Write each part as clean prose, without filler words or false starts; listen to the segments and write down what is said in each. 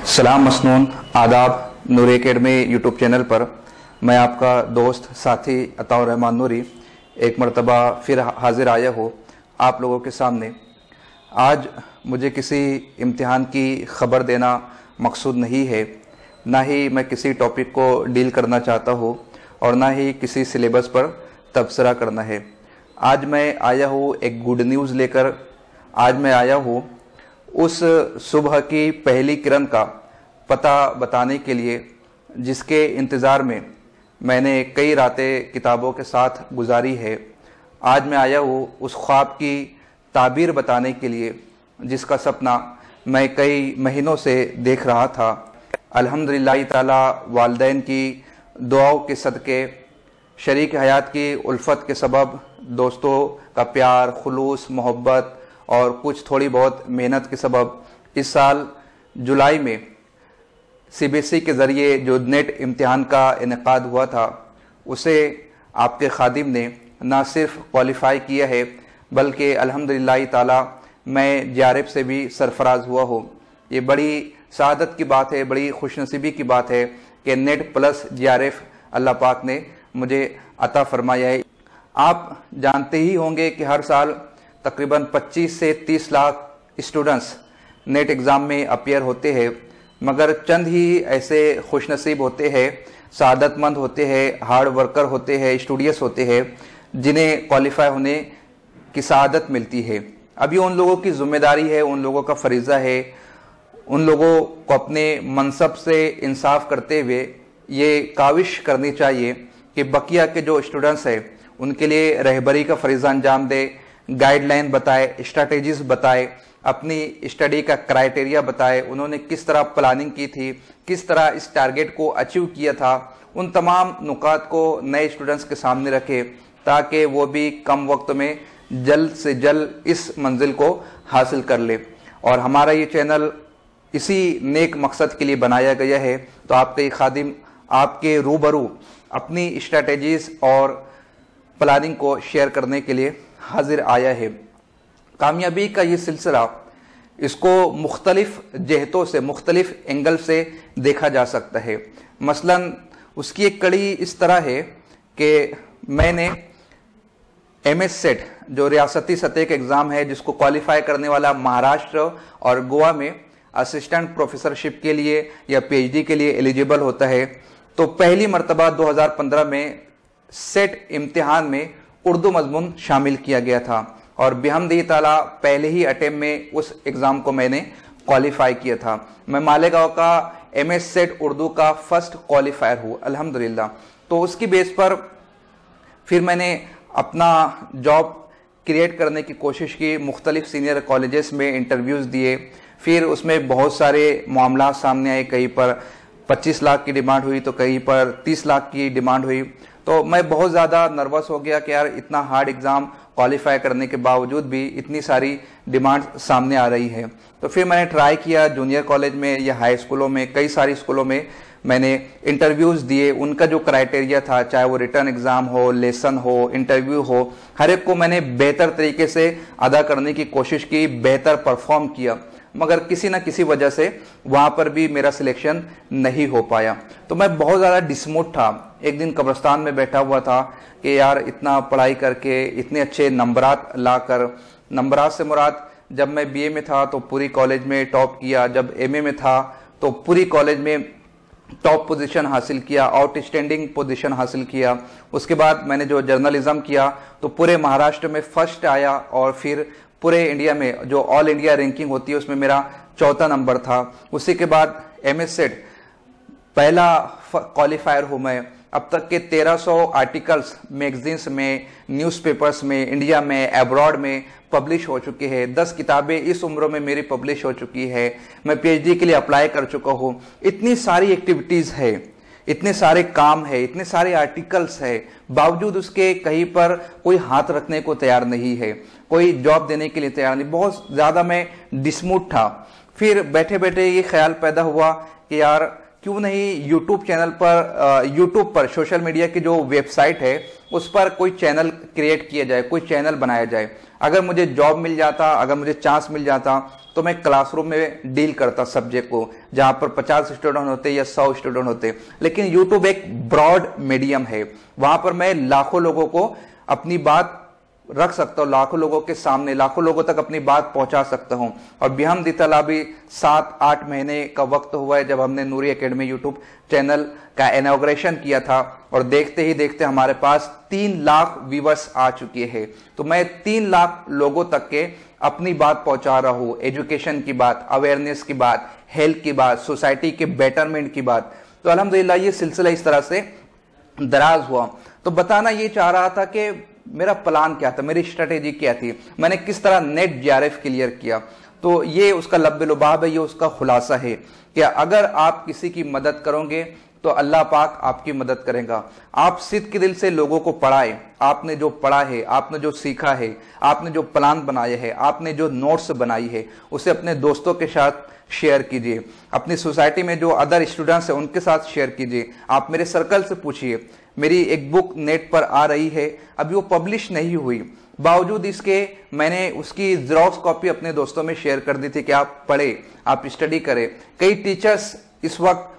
सलाम मसनून आदाब। नूर academy YouTube channel पर मैं आपका दोस्त साथी अताउर रहमान नूरी एक मरतबा फिर हाजिर आया हो आप लोगों के सामने। आज मुझे किसी इम्तिहान की ख़बर देना मकसूद नहीं है, ना ही मैं किसी टॉपिक को डील करना चाहता हूँ और ना ही किसी सिलेबस पर तबसरा करना है। आज मैं आया हूँ एक गुड न्यूज़ लेकर। आज मैं आया हूँ उस सुबह की पहली किरण का पता बताने के लिए जिसके इंतज़ार में मैंने कई रातें किताबों के साथ गुजारी है। आज मैं आया हूँ उस ख्वाब की ताबीर बताने के लिए जिसका सपना मैं कई महीनों से देख रहा था। अल्हम्दुलिल्लाह ताला वालिदैन की दुआओं के सदके, शरीक हयात की उल्फत के सबब, दोस्तों का प्यार, खुलूस, मोहब्बत और कुछ थोड़ी बहुत मेहनत के सबब इस साल जुलाई में सीबीएसई के ज़रिए जो नेट इम्तिहान का इनेकाद हुआ था उसे आपके खादिम ने ना सिर्फ क्वालिफ़ाई किया है बल्कि अल्हम्दुलिल्लाह ताला मैं जेआरएफ से भी सरफराज हुआ हूँ। ये बड़ी सआदत की बात है, बड़ी खुशनसीबी की बात है कि नेट प्लस जेआरएफ अल्लाह पाक ने मुझे अता फरमाया है। आप जानते ही होंगे कि हर साल तकरीबन 25 से 30 लाख स्टूडेंट्स नेट एग्ज़ाम में अपीयर होते हैं, मगर चंद ही ऐसे खुशनसीब होते हैं, सआदतमंद होते हैं, हार्ड वर्कर होते हैं, स्टूडियस होते हैं जिन्हें क्वालिफाई होने की सआदत मिलती है। अब ये उन लोगों की जिम्मेदारी है, उन लोगों का फरीज़ा है, उन लोगों को अपने मनसब से इंसाफ करते हुए ये काविश करनी चाहिए कि बकिया के जो स्टूडेंट्स हैं उनके लिए रहबरी का फरीज़ा अंजाम दे, गाइडलाइन बताए, स्ट्रैटेजीज बताए, अपनी स्टडी का क्राइटेरिया बताए, उन्होंने किस तरह प्लानिंग की थी, किस तरह इस टारगेट को अचीव किया था, उन तमाम नुकात को नए स्टूडेंट्स के सामने रखे ताकि वो भी कम वक्त में जल्द से जल्द इस मंजिल को हासिल कर ले। और हमारा ये चैनल इसी नेक मकसद के लिए बनाया गया है। तो आपके खादिम आपके रूबरू अपनी स्ट्रैटेजीज और प्लानिंग को शेयर करने के लिए हाजिर आया है। कामयाबी का ये सिलसिला, इसको मुख्तलिफ जहतों से, मुख्तलिफ एंगल से देखा जा सकता है। मसलन उसकी एक कड़ी इस तरह है कि मैंने MS सेट जो रियासती सतह का एग्ज़ाम है जिसको क्वालिफाई करने वाला महाराष्ट्र और गोवा में असिस्टेंट प्रोफेसरशिप के लिए या PhD के लिए एलिजिबल होता है, तो पहली मरतबा 2015 में सेट इम्तिहान में उर्दू मजमून शामिल किया गया था और बिहम्दिही ताला पहले ही अटेम्प्ट में उस एग्ज़ाम को मैंने क्वालिफाई किया था। मैं मालेगांव का MS सेट उर्दू का फर्स्ट क्वालिफायर हूँ अल्हम्दुलिल्लाह। तो उसकी बेस पर फिर मैंने अपना जॉब क्रिएट करने की कोशिश की, मुख्तलिफ सीनियर कॉलेजेस में इंटरव्यूज़ दिए, फिर उसमें बहुत सारे मामला सामने आए। कहीं पर 25 लाख की डिमांड हुई तो कहीं पर 30 लाख की डिमांड हुई। तो मैं बहुत ज़्यादा नर्वस हो गया कि यार इतना हार्ड एग्ज़ाम क्वालिफाई करने के बावजूद भी इतनी सारी डिमांड सामने आ रही है। तो फिर मैंने ट्राई किया जूनियर कॉलेज में या हाई स्कूलों में, कई सारी स्कूलों में मैंने इंटरव्यूज़ दिए। उनका जो क्राइटेरिया था, चाहे वो रिटर्न एग्ज़ाम हो, लेसन हो, इंटरव्यू हो, हर एक को मैंने बेहतर तरीके से अदा करने की कोशिश की, बेहतर परफॉर्म किया, मगर किसी न किसी वजह से वहाँ पर भी मेरा सिलेक्शन नहीं हो पाया। तो मैं बहुत ज़्यादा डिसमोट था। एक दिन कब्रिस्तान में बैठा हुआ था कि यार इतना पढ़ाई करके इतने अच्छे नंबरात लाकर, नंबरात से मुराद जब मैं BA में था तो पूरी कॉलेज में टॉप किया, जब MA में था तो पूरी कॉलेज में टॉप पोजीशन हासिल किया, आउटस्टैंडिंग पोजीशन हासिल किया। उसके बाद मैंने जो जर्नलिज्म किया तो पूरे महाराष्ट्र में फर्स्ट आया और फिर पूरे इंडिया में जो ऑल इंडिया रैंकिंग होती है उसमें मेरा 4था नंबर था। उसी के बाद MS सेट पहला क्वालिफायर हूँ मैं। अब तक के 1300 आर्टिकल्स मैगजीन्स में, न्यूज़पेपर्स में, इंडिया में, अब्रॉड में पब्लिश हो चुके हैं। 10 किताबें इस उम्र में मेरी पब्लिश हो चुकी है। मैं PhD के लिए अप्लाई कर चुका हूँ। इतनी सारी एक्टिविटीज़ है, इतने सारे काम है, इतने सारे आर्टिकल्स है, बावजूद उसके कहीं पर कोई हाथ रखने को तैयार नहीं है, कोई जॉब देने के लिए तैयार नहीं। बहुत ज़्यादा मैं डिसमूड था। फिर बैठे बैठे ये ख्याल पैदा हुआ कि यार क्यों नहीं यूट्यूब चैनल पर, यूट्यूब पर सोशल मीडिया की जो वेबसाइट है उस पर कोई चैनल क्रिएट किया जाए, कोई चैनल बनाया जाए। अगर मुझे जॉब मिल जाता, अगर मुझे चांस मिल जाता, तो मैं क्लासरूम में डील करता सब्जेक्ट को, जहां पर 50 स्टूडेंट होते या 100 स्टूडेंट होते। लेकिन यूट्यूब एक ब्रॉड मीडियम है, वहां पर मैं लाखों लोगों को अपनी बात रख सकता हूं, लाखों लोगों के सामने, लाखों लोगों तक अपनी बात पहुंचा सकता हूं। और बिहम्दिल्लाह अभी 7-8 महीने का वक्त हुआ है जब हमने नूरी एकेडमी यूट्यूब चैनल का इनॉग्रेशन किया था, और देखते ही देखते हमारे पास 3 लाख व्यूवर्स आ चुके हैं। तो मैं 3 लाख लोगों तक के अपनी बात पहुंचा रहा हूं, एजुकेशन की बात, अवेयरनेस की बात, हेल्थ की बात, सोसाइटी के बेटरमेंट की बात। तो अल्हम्दुलिल्लाह ये सिलसिला इस तरह से दराज हुआ। तो बताना ये चाह रहा था कि मेरा प्लान क्या था, मेरी स्ट्रेटेजी क्या थी, मैंने किस तरह नेट जीआरएफ क्लियर किया। तो ये उसका लब्बे-लुबाब है, ये उसका खुलासा है कि अगर आप किसी की मदद करोगे तो अल्लाह पाक आपकी मदद करेगा। आप सिद्ध के दिल से लोगों को पढ़ाए, आपने जो पढ़ा है, आपने जो सीखा है, आपने जो प्लान बनाए हैं, आपने जो नोट्स बनाई है, उसे अपने दोस्तों के साथ शेयर कीजिए, अपनी सोसाइटी में जो अदर स्टूडेंट्स हैं उनके साथ शेयर कीजिए। आप मेरे सर्कल से पूछिए। मेरी एक बुक नेट पर आ रही है, अभी वो पब्लिश नहीं हुई, बावजूद इसके मैंने उसकी जेरॉक्स कॉपी अपने दोस्तों में शेयर कर दी थी कि आप पढ़े, आप स्टडी करें। कई टीचर्स इस वक्त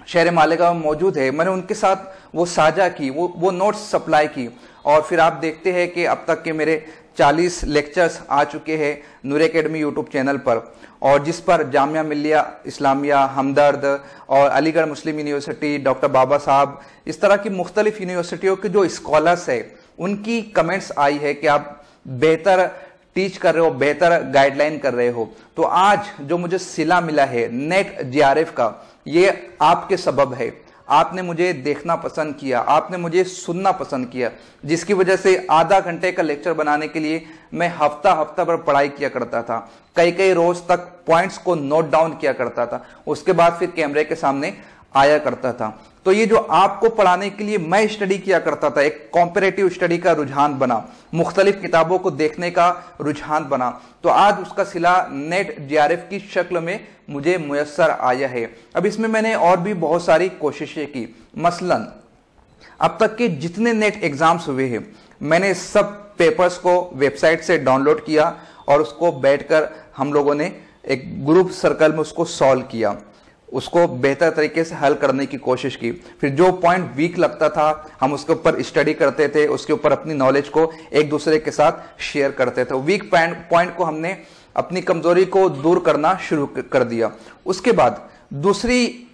शहर मालेगांव में मौजूद है, मैंने उनके साथ वो साझा की, वो नोट्स सप्लाई की। और फिर आप देखते हैं कि अब तक के मेरे 40 लेक्चर्स आ चुके हैं नूर एकेडमी यूट्यूब चैनल पर, और जिस पर जामिया मिल्लिया इस्लामिया, हमदर्द और अलीगढ़ मुस्लिम यूनिवर्सिटी, डॉक्टर बाबा साहब, इस तरह की मुख्तलिफ यूनिवर्सिटियों के जो स्कॉलर्स है उनकी कमेंट्स आई है कि आप बेहतर टीच कर रहे हो, बेहतर गाइडलाइन कर रहे हो। तो आज जो मुझे सिला मिला है नेट जीआरएफ का, ये आपके सबब है। आपने मुझे देखना पसंद किया, आपने मुझे सुनना पसंद किया, जिसकी वजह से आधा घंटे का लेक्चर बनाने के लिए मैं हफ्ता भर पढ़ाई किया करता था, कई रोज तक पॉइंट्स को नोट डाउन किया करता था, उसके बाद फिर कैमरे के सामने आया करता था। तो ये जो आपको पढ़ाने के लिए मैं स्टडी किया करता था, एक कॉम्परेटिव स्टडी का रुझान बना, मुख्तलिफ किताबों को देखने का रुझान बना, तो आज उसका सिला नेट जीआरएफ की शक्ल में मुझे मुयस्सर आया है। अब इसमें मैंने और भी बहुत सारी कोशिशें की। मसलन अब तक के जितने नेट एग्जाम्स हुए हैं, मैंने सब पेपर्स को वेबसाइट से डाउनलोड किया और उसको बैठकर हम लोगों ने एक ग्रुप सर्कल में उसको सॉल्व किया, उसको बेहतर तरीके से हल करने की कोशिश की। फिर जो पॉइंट वीक लगता था हम उसके ऊपर स्टडी करते थे, उसके ऊपर अपनी नॉलेज को एक दूसरे के साथ शेयर करते थे। वीक पॉइंट को हमने अपनी कमजोरी को दूर करना शुरू कर दिया। उसके बाद दूसरी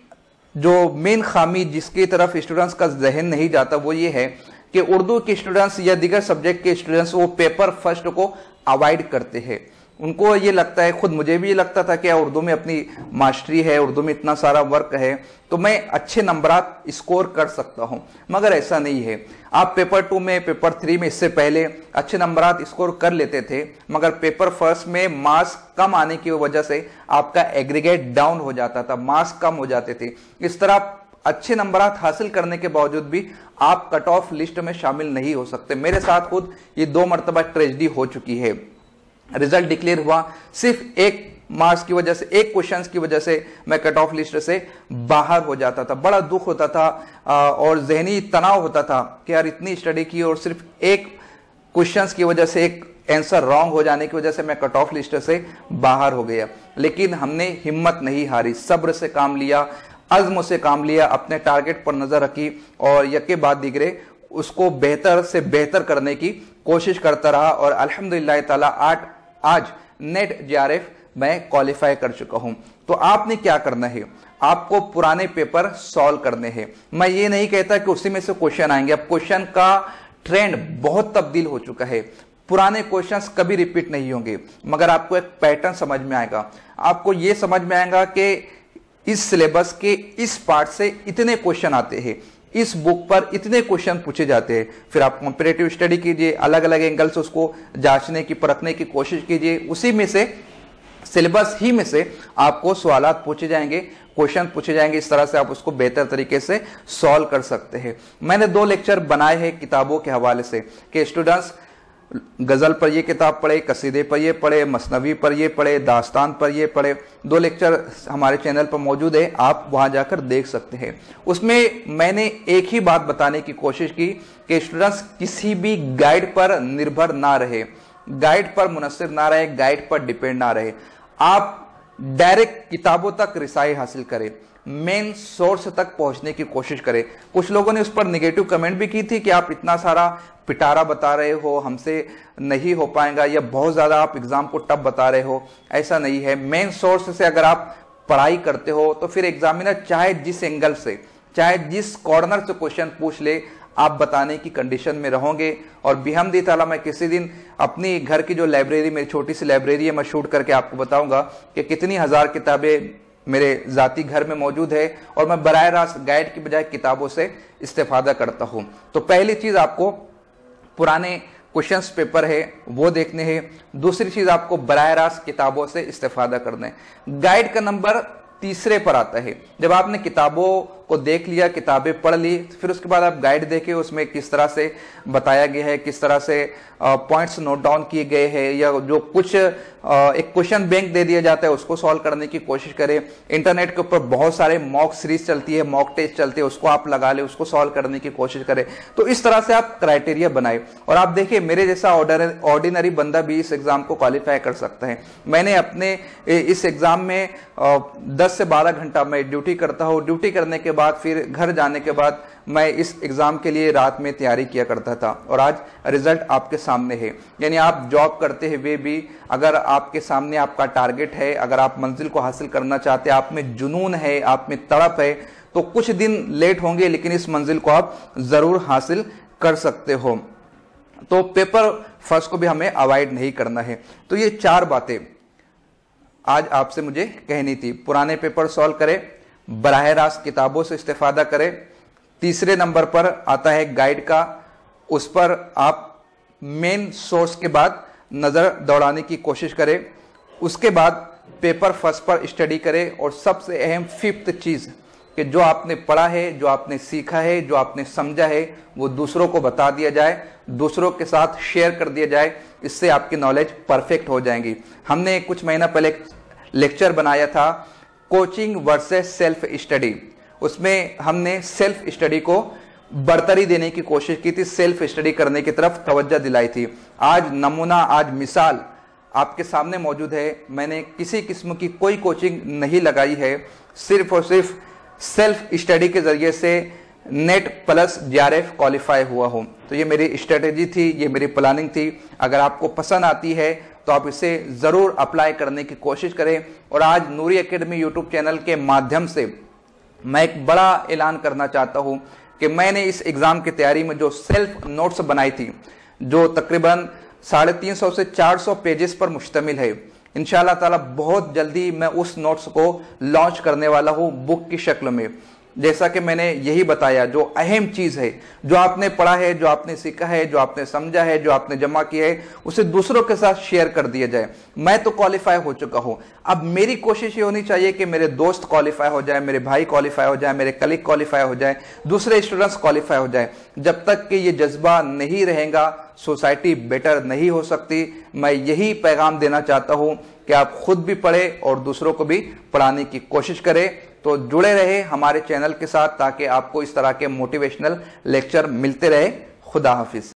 जो मेन खामी जिसकी तरफ स्टूडेंट्स का जहन नहीं जाता वो ये है कि उर्दू के स्टूडेंट्स या दीगर सब्जेक्ट के स्टूडेंट्स वो पेपर फर्स्ट को अवॉइड करते हैं। उनको ये लगता है, खुद मुझे भी ये लगता था कि उर्दू में अपनी मास्टरी है, उर्दू में इतना सारा वर्क है तो मैं अच्छे नंबरात स्कोर कर सकता हूं, मगर ऐसा नहीं है। आप पेपर 2 में, पेपर 3 में इससे पहले अच्छे नंबरात स्कोर कर लेते थे, मगर पेपर फर्स्ट में मार्क्स कम आने की वजह से आपका एग्रीगेट डाउन हो जाता था, मार्क्स कम हो जाते थे। इस तरह अच्छे नंबरात हासिल करने के बावजूद भी आप कट ऑफ लिस्ट में शामिल नहीं हो सकते। मेरे साथ खुद ये 2 मरतबा ट्रेजेडी हो चुकी है। रिजल्ट डिक्लेयर हुआ, सिर्फ एक मार्क्स की वजह से, एक क्वेश्चन की वजह से मैं कट ऑफ लिस्ट से बाहर हो जाता था। बड़ा दुख होता था और जहनी तनाव होता था कि यार इतनी स्टडी की और सिर्फ एक क्वेश्चन की वजह से, एक आंसर रॉन्ग हो जाने की वजह से मैं कट ऑफ लिस्ट से बाहर हो गया। लेकिन हमने हिम्मत नहीं हारी, सब्र से काम लिया, अज़्म से काम लिया, अपने टारगेट पर नजर रखी और यके बाद दिगरे उसको बेहतर से बेहतर करने की कोशिश करता रहा। और अल्हम्दुलिल्लाह ताला आज नेट जीआरएफ मैं क्वालिफाई कर चुका हूं। तो आपने क्या करना है, आपको पुराने पेपर सॉल्व करने हैं। मैं ये नहीं कहता कि उसी में से क्वेश्चन आएंगे, अब क्वेश्चन का ट्रेंड बहुत तब्दील हो चुका है, पुराने क्वेश्चंस कभी रिपीट नहीं होंगे, मगर आपको एक पैटर्न समझ में आएगा। आपको यह समझ में आएगा कि इस सिलेबस के इस पार्ट से इतने क्वेश्चन आते हैं, इस बुक पर इतने क्वेश्चन पूछे जाते हैं। फिर आप कॉम्पिटिटिव स्टडी कीजिए, अलग अलग एंगल से उसको जांचने की, परखने की कोशिश कीजिए, उसी में से, सिलेबस ही में से आपको सवालात पूछे जाएंगे, क्वेश्चन पूछे जाएंगे, इस तरह से आप उसको बेहतर तरीके से सॉल्व कर सकते हैं। मैंने 2 लेक्चर बनाए हैं किताबों के हवाले से कि स्टूडेंट्स गजल पर ये किताब पढ़े, कसीदे पर ये पढ़े, मसनवी पर ये पढ़े, दास्तान पर ये पढ़े। 2 लेक्चर हमारे चैनल पर मौजूद है, आप वहां जाकर देख सकते हैं। उसमें मैंने एक ही बात बताने की कोशिश की कि स्टूडेंट्स किसी भी गाइड पर निर्भर ना रहे, गाइड पर मुनस्सिर ना रहे, गाइड पर डिपेंड ना रहे। आप डायरेक्ट किताबों तक रिसाई हासिल करें, मेन सोर्स तक पहुंचने की कोशिश करें। कुछ लोगों ने उस पर नेगेटिव कमेंट भी की थी कि आप इतना सारा पिटारा बता रहे हो, हमसे नहीं हो पाएगा, या बहुत ज्यादा आप एग्जाम को टफ बता रहे हो। ऐसा नहीं है। मेन सोर्स से अगर आप पढ़ाई करते हो तो फिर एग्जामिनर चाहे जिस एंगल से, चाहे जिस कॉर्नर से क्वेश्चन पूछ ले, आप बताने की कंडीशन में रहोगे। और बिहम्दी ताला मैं किसी दिन अपनी घर की जो लाइब्रेरी, मेरी छोटी सी लाइब्रेरी है, मैं शूट करके आपको बताऊंगा कि कितनी हजार किताबें मेरे जाती घर में मौजूद है, और मैं बराह रास्त गाइड की बजाय किताबों से इस्तेफादा करता हूं। तो पहली चीज आपको पुराने क्वेश्चंस पेपर है वो देखने हैं। दूसरी चीज आपको बराह रास्त किताबों से इस्तेफादा करना है। गाइड का नंबर तीसरे पर आता है। जब आपने किताबों को देख लिया, किताबें पढ़ ली, फिर उसके बाद आप गाइड देखे, उसमें किस तरह से बताया गया है, किस तरह से पॉइंट्स नोट डाउन किए गए हैं, या जो कुछ एक क्वेश्चन बैंक दे दिया जाता है उसको सॉल्व करने की कोशिश करें। इंटरनेट के ऊपर बहुत सारे मॉक सीरीज चलती है, मॉक टेस्ट चलते हैं, उसको आप लगा ले, उसको सॉल्व करने की कोशिश करें। तो इस तरह से आप क्राइटेरिया बनाए। और आप देखिए, मेरे जैसा ऑर्डिनरी बंदा भी इस एग्जाम को क्वालिफाई कर सकता है। मैंने अपने इस एग्जाम में 10 से 12 घंटा मैं ड्यूटी करता हूँ। ड्यूटी करने के बाद फिर घर जाने के बाद मैं इस एग्जाम के लिए रात में तैयारी किया करता था, और आज रिजल्ट आपके सामने है। यानी आप जॉब करते हुए भी अगर आपके सामने आपका टारगेट है, अगर आप मंजिल को हासिल करना चाहते हैं, आप में जुनून है, आप में तड़प है, तो कुछ दिन लेट होंगे लेकिन इस मंजिल को आप जरूर हासिल कर सकते हो। तो पेपर फर्स्ट को भी हमें अवॉइड नहीं करना है। तो ये 4 बातें आज आपसे मुझे कहनी थी। पुराने पेपर सॉल्व करें, बराह रास्त किताबों से इस्तेफादा करें। तीसरे नंबर पर आता है गाइड का, उस पर आप मेन सोर्स के बाद नजर दौड़ाने की कोशिश करें। उसके बाद पेपर फर्स्ट पर स्टडी करें। और सबसे अहम 5th चीज कि जो आपने पढ़ा है, जो आपने सीखा है, जो आपने समझा है, वो दूसरों को बता दिया जाए, दूसरों के साथ शेयर कर दिया जाए। इससे आपकी नॉलेज परफेक्ट हो जाएंगी। हमने कुछ महीना पहले लेक्चर बनाया था, कोचिंग वर्सेस सेल्फ स्टडी। उसमें हमने सेल्फ स्टडी को बढ़तरी देने की कोशिश की थी, सेल्फ स्टडी करने की तरफ तवज्जो दिलाई थी। आज नमूना, आज मिसाल आपके सामने मौजूद है। मैंने किसी किस्म की कोई कोचिंग नहीं लगाई है, सिर्फ और सिर्फ सेल्फ स्टडी के जरिए से नेट प्लस JRF क्वालिफाई हुआ हूं। तो ये मेरी स्ट्रेटेजी थी, ये मेरी प्लानिंग थी। अगर आपको पसंद आती है तो आप इसे जरूर अप्लाई करने की कोशिश करें। और आज नूरी एकेडमी यूट्यूब चैनल के माध्यम से मैं एक बड़ा ऐलान करना चाहता हूं कि मैंने इस एग्जाम की तैयारी में जो सेल्फ नोट्स बनाई थी, जो तकरीबन 350 से 400 पेजेस पर मुश्तमिल है, इंशाअल्लाह ताला बहुत जल्दी मैं उस नोट्स को लॉन्च करने वाला हूं बुक की शक्ल में। जैसा कि मैंने यही बताया, जो अहम चीज है, जो आपने पढ़ा है, जो आपने सीखा है, जो आपने समझा है, जो आपने जमा किया है, उसे दूसरों के साथ शेयर कर दिया जाए। मैं तो क्वालिफाई हो चुका हूं, अब मेरी कोशिश ये होनी चाहिए कि मेरे दोस्त क्वालिफाई हो जाए, मेरे भाई क्वालिफाई हो जाए, मेरे कलीग क्वालिफाई हो जाए, दूसरे स्टूडेंट्स क्वालिफाई हो जाए। जब तक कि ये जज्बा नहीं रहेगा, सोसाइटी बेटर नहीं हो सकती। मैं यही पैगाम देना चाहता हूं कि आप खुद भी पढ़े और दूसरों को भी पढ़ाने की कोशिश करें। तो जुड़े रहे हमारे चैनल के साथ ताकि आपको इस तरह के मोटिवेशनल लेक्चर मिलते रहे। खुदा हाफिज।